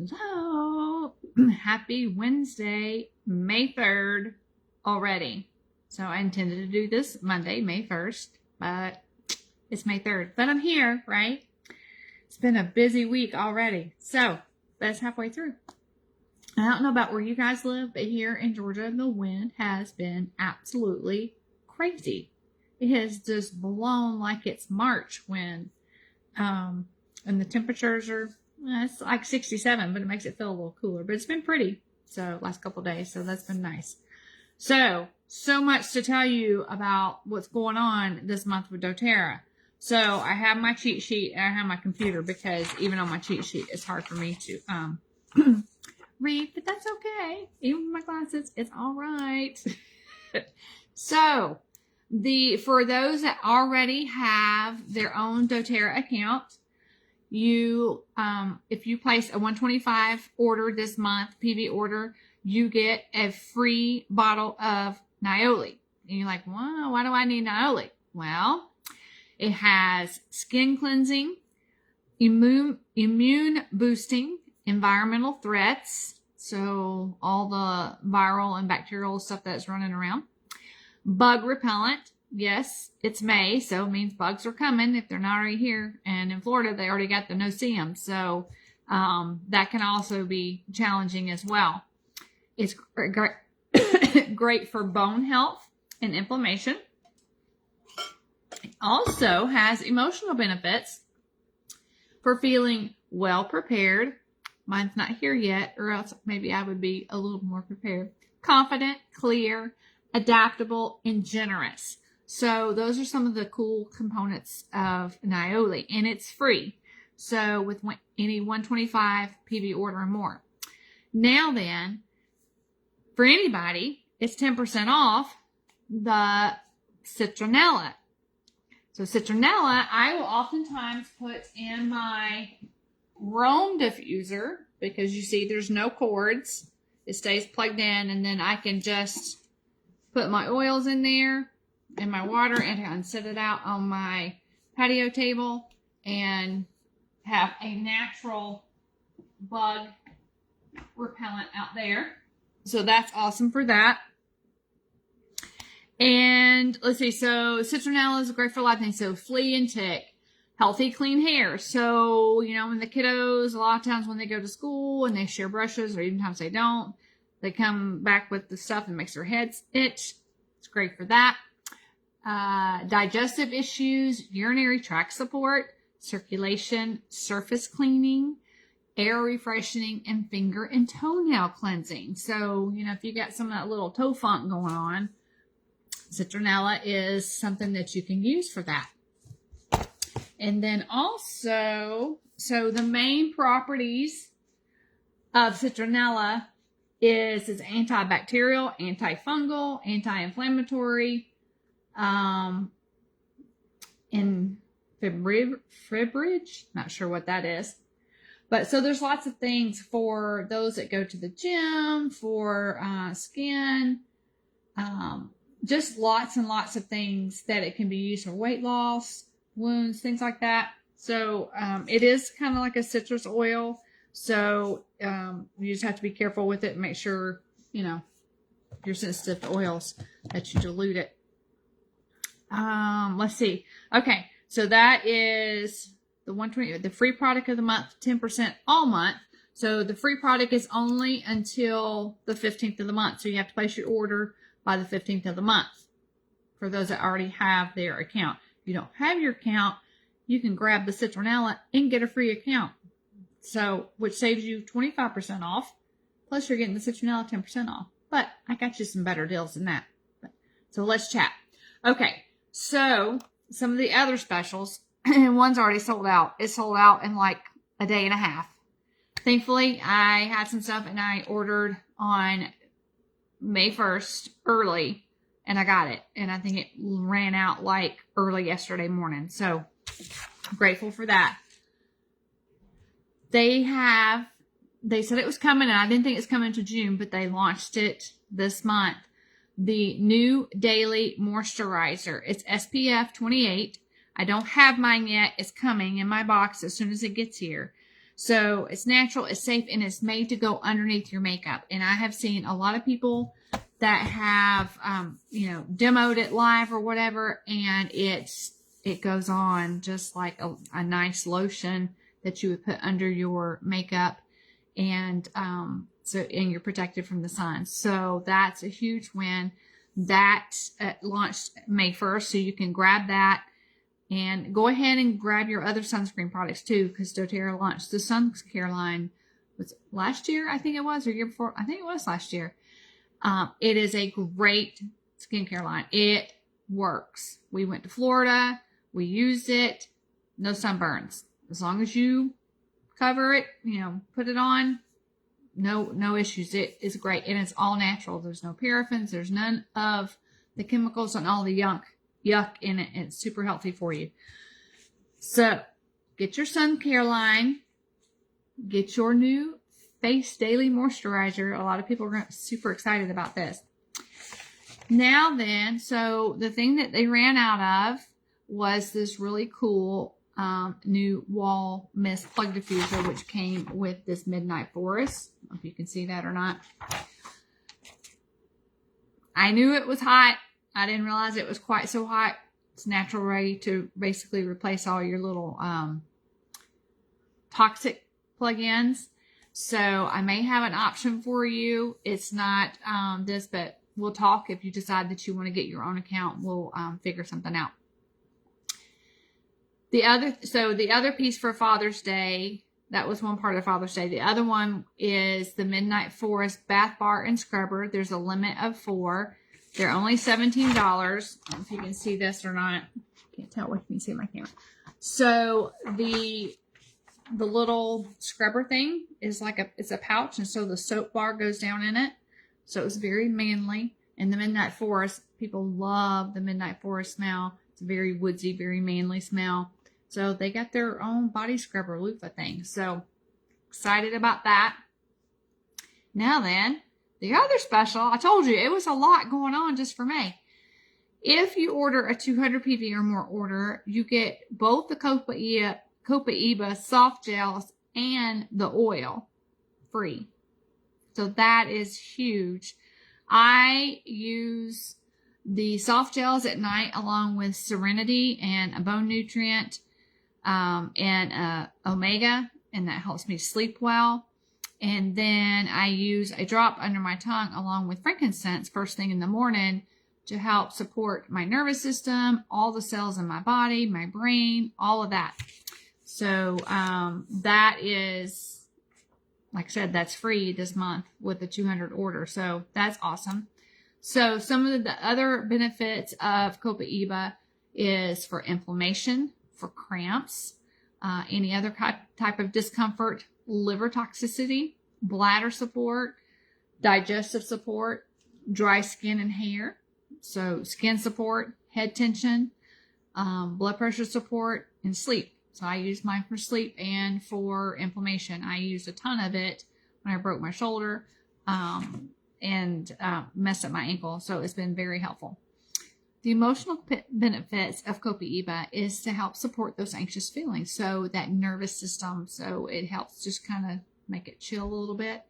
Hello. Happy Wednesday, May 3rd already. So I intended to do this Monday, May 1st, but it's May 3rd. But I'm here, right? It's been a busy week already. So that's halfway through. I don't know about where you guys live, but here in Georgia, the wind has been absolutely crazy. It has just blown like it's March wind. And the temperatures are, it's like 67, but it makes it feel a little cooler. But it's been pretty, so last couple of days, so that's been nice. So much to tell you about what's going on this month with doTERRA. So I have my cheat sheet and I have my computer because even on my cheat sheet, it's hard for me to read, but that's okay. Even with my glasses, it's all right. So for those that already have their own doTERRA account, you if you place a 125 order this month, PV order, you get a free bottle of Niaouli. And you're like, wow, why do I need Niaouli? Well, it has skin cleansing, immune boosting, environmental threats, so all the viral and bacterial stuff that's running around, bug repellent. Yes, it's May, so it means bugs are coming if they're not already here. And in Florida, they already got the no-see-em, so that can also be challenging as well. It's great for bone health and inflammation. It also has emotional benefits for feeling well prepared. Mine's not here yet, or else maybe I would be a little more prepared. Confident, clear, adaptable, and generous. So those are some of the cool components of Niaouli, and it's free. So with any 125 PV order or more. Now then, for anybody, it's 10% off the citronella. So citronella, I will oftentimes put in my Roam diffuser because you see there's no cords. It stays plugged in, and then I can just put my oils in there and my water and set it out on my patio table and have a natural bug repellent out there. So that's awesome for that. And let's see, so citronella is great for a lot of things. So flea and tick, healthy, clean hair. So, you know, when the kiddos, a lot of times when they go to school and they share brushes, or even times they don't, they come back with the stuff that makes their heads itch. It's great for that. Digestive issues, urinary tract support, circulation, surface cleaning, air refreshing, and finger and toenail cleansing. So, you know, if you got some of that little toe funk going on, citronella is something that you can use for that. And then also, so the main properties of citronella is it's antibacterial, antifungal, anti-inflammatory, and fibridge, not sure what that is. But so there's lots of things for those that go to the gym, for skin, just lots and lots of things that it can be used for weight loss, wounds, things like that. So it is kind of like a citrus oil. So you just have to be careful with it and make sure, you know, if you're sensitive to oils, that you dilute it. Let's see. Okay, so that is the 120, the free product of the month, 10% all month. So the free product is only until the 15th of the month. So you have to place your order by the 15th of the month for those that already have their account. If you don't have your account, you can grab the citronella and get a free account. So, which saves you 25% off. Plus you're getting the citronella 10% off. But I got you some better deals than that. So let's chat. Okay. So some of the other specials, and one's already sold out. It sold out in like a day and a half. Thankfully, I had some stuff and I ordered on May 1st early and I got it. And I think it ran out like early yesterday morning. So I'm grateful for that. They said it was coming, and I didn't think it's coming to June, but they launched it this month. The new Daily Moisturizer. It's SPF 28. I don't have mine yet. It's coming in my box as soon as it gets here. So it's natural, it's safe, and it's made to go underneath your makeup. And I have seen a lot of people that have, demoed it live or whatever, and it goes on just like a nice lotion that you would put under your makeup, and and you're protected from the sun. So that's a huge win. That launched May 1st, so you can grab that. And go ahead and grab your other sunscreen products too, because doTERRA launched the skincare line, was last year, I think it was, or year before. I think it was last year. It is a great skincare line. It works. We went to Florida. We used it. No sunburns. As long as you cover it, put it on, no issues. It is great. And it's all natural. There's no paraffins. There's none of the chemicals and all the yuck in it. It's super healthy for you. So get your sun care line. Get your new face daily moisturizer. A lot of people are super excited about this. Now then, so the thing that they ran out of was this really cool new wall mist plug diffuser, which came with this Midnight Forest. I don't know if you can see that or not. I knew it was hot. I didn't realize it was quite so hot. It's natural ready to basically replace all your little toxic plug-ins. So I may have an option for you. It's not this, but we'll talk. If you decide that you want to get your own account, we'll figure something out. The other piece for Father's Day, that was one part of Father's Day. The other one is the Midnight Forest Bath Bar and Scrubber. There's a limit of 4. They're only $17. I don't know if you can see this or not. Can't tell if you can see my camera. So the little scrubber thing is it's a pouch, and so the soap bar goes down in it. So it's very manly. And the Midnight Forest, people love the Midnight Forest smell. It's a very woodsy, very manly smell. So they got their own body scrubber loofah thing. So excited about that. Now then, the other special, I told you, it was a lot going on just for May. If you order a 200 PV or more order, you get both the Copaiba soft gels and the oil free. So that is huge. I use the soft gels at night along with Serenity and a bone nutrient and Omega, and that helps me sleep well. And then I use a drop under my tongue along with frankincense first thing in the morning to help support my nervous system, all the cells in my body, my brain, all of that. So that is, like I said, that's free this month with the 200 order. So that's awesome. So some of the other benefits of Copaiba is for inflammation, for cramps, any other type of discomfort, liver toxicity, bladder support, digestive support, dry skin and hair. So skin support, head tension, blood pressure support, and sleep. So I use mine for sleep and for inflammation. I used a ton of it when I broke my shoulder and messed up my ankle. So it's been very helpful. The emotional benefits of Copaiba is to help support those anxious feelings. So that nervous system, so it helps just kind of make it chill a little bit.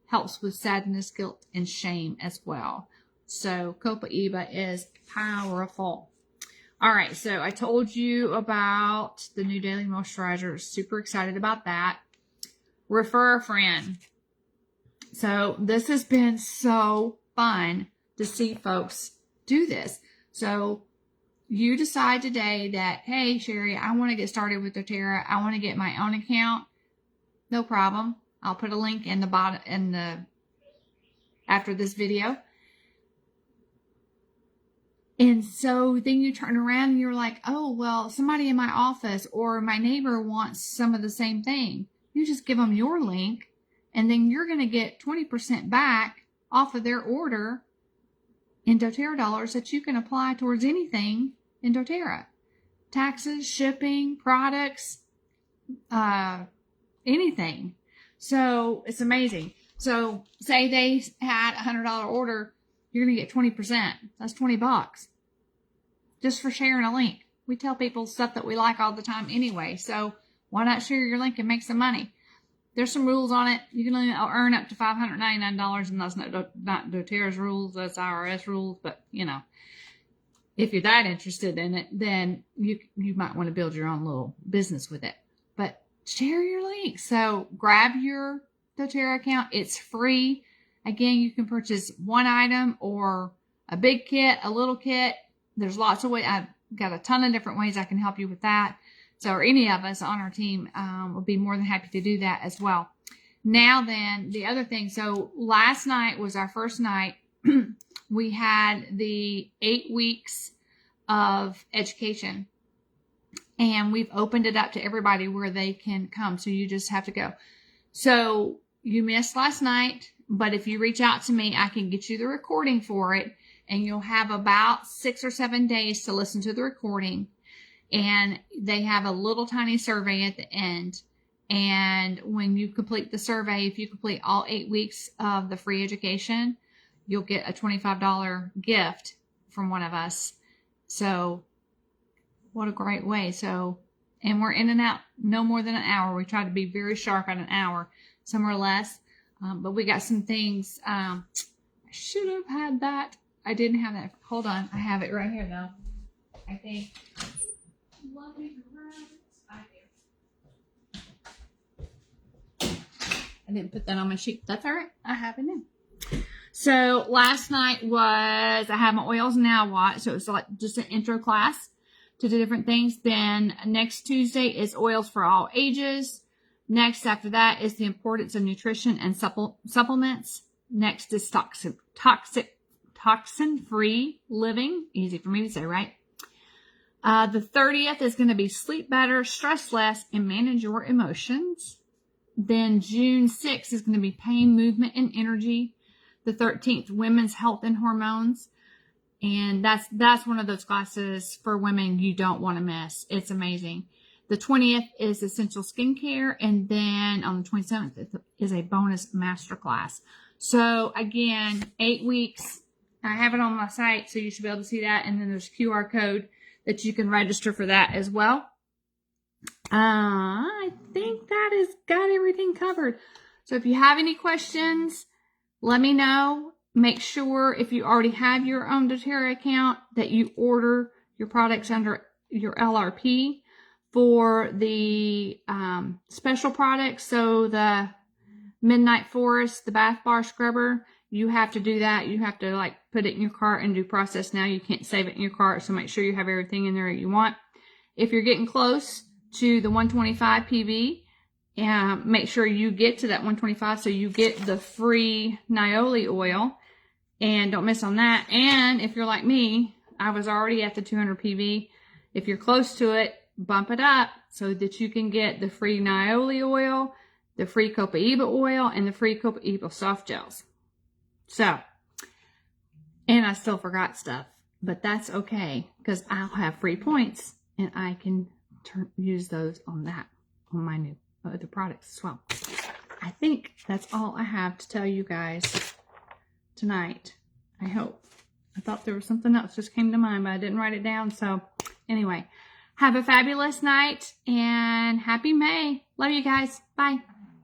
Helps with sadness, guilt, and shame as well. So Copaiba is powerful. All right, so I told you about the new Daily Moisturizer. Super excited about that. Refer a friend. So this has been so fun to see folks do this. So you decide today that, hey, Sherry, I want to get started with doTERRA. I want to get my own account. No problem. I'll put a link in the bottom after this video. And so then you turn around and you're like, oh, well, somebody in my office or my neighbor wants some of the same thing. You just give them your link, and then you're going to get 20% back off of their order in doTERRA dollars that you can apply towards anything in doTERRA. Taxes, shipping, products, anything. So it's amazing. So say they had a $100 order, you're going to get 20%. That's $20 just for sharing a link. We tell people stuff that we like all the time anyway. So why not share your link and make some money? There's some rules on it. You can only earn up to $599, and that's not doTERRA's rules, that's IRS rules. But you know, if you're that interested in it, then you might want to build your own little business with it. But share your link. So grab your doTERRA account. It's free. Again, you can purchase one item or a big kit, a little kit. There's lots of ways. I've got a ton of different ways I can help you with that. So, or any of us on our team will be more than happy to do that as well. Now then, the other thing. So last night was our first night. We had the 8 weeks of education. And we've opened it up to everybody where they can come. So you just have to go. So you missed last night. But if you reach out to me, I can get you the recording for it. And you'll have about 6 or 7 days to listen to the recording. And they have a little tiny survey at the end. And when you complete the survey, if you complete all 8 weeks of the free education, you'll get a $25 gift from one of us. So what a great way. So, and we're in and out no more than an hour. We try to be very sharp at an hour, some or less. But we got some things. I should have had that. I didn't have that. Hold on. I have it right here though. I think. I didn't put that on my sheet. That's all right. I have it in. So last night was, I have my oils now watch. So it's like just an intro class to the different things. Then next Tuesday is oils for all ages. Next after that is the importance of nutrition and supplements. Next is toxin-free living. Easy for me to say, right? The 30th is going to be sleep better, stress less, and manage your emotions. Then June 6th is going to be pain, movement, and energy. The 13th, women's health and hormones. And that's one of those classes for women you don't want to miss. It's amazing. The 20th is essential skincare. And then on the 27th is a bonus masterclass. So again, 8 weeks. I have it on my site, so you should be able to see that. And then there's a QR code that you can register for that as well. I think that has got everything covered. So if you have any questions, let me know. Make sure if you already have your own doTERRA account that you order your products under your LRP for the special products. So the Midnight Forest, the bath bar scrubber, you have to do that. You have to like put it in your cart and do process now. You can't save it in your cart. So make sure you have everything in there you want. If you're getting close to the 125 PV, make sure you get to that 125 so you get the free Niaouli oil. And don't miss on that. And if you're like me, I was already at the 200 PV. If you're close to it, bump it up so that you can get the free Niaouli oil, the free Copaiba oil, and the free Copaiba soft gels. So, and I still forgot stuff, but that's okay because I'll have free points and I can use those on my new other products as well. I think that's all I have to tell you guys tonight. I hope. I thought there was something else just came to mind, but I didn't write it down. So anyway, have a fabulous night and happy May. Love you guys. Bye.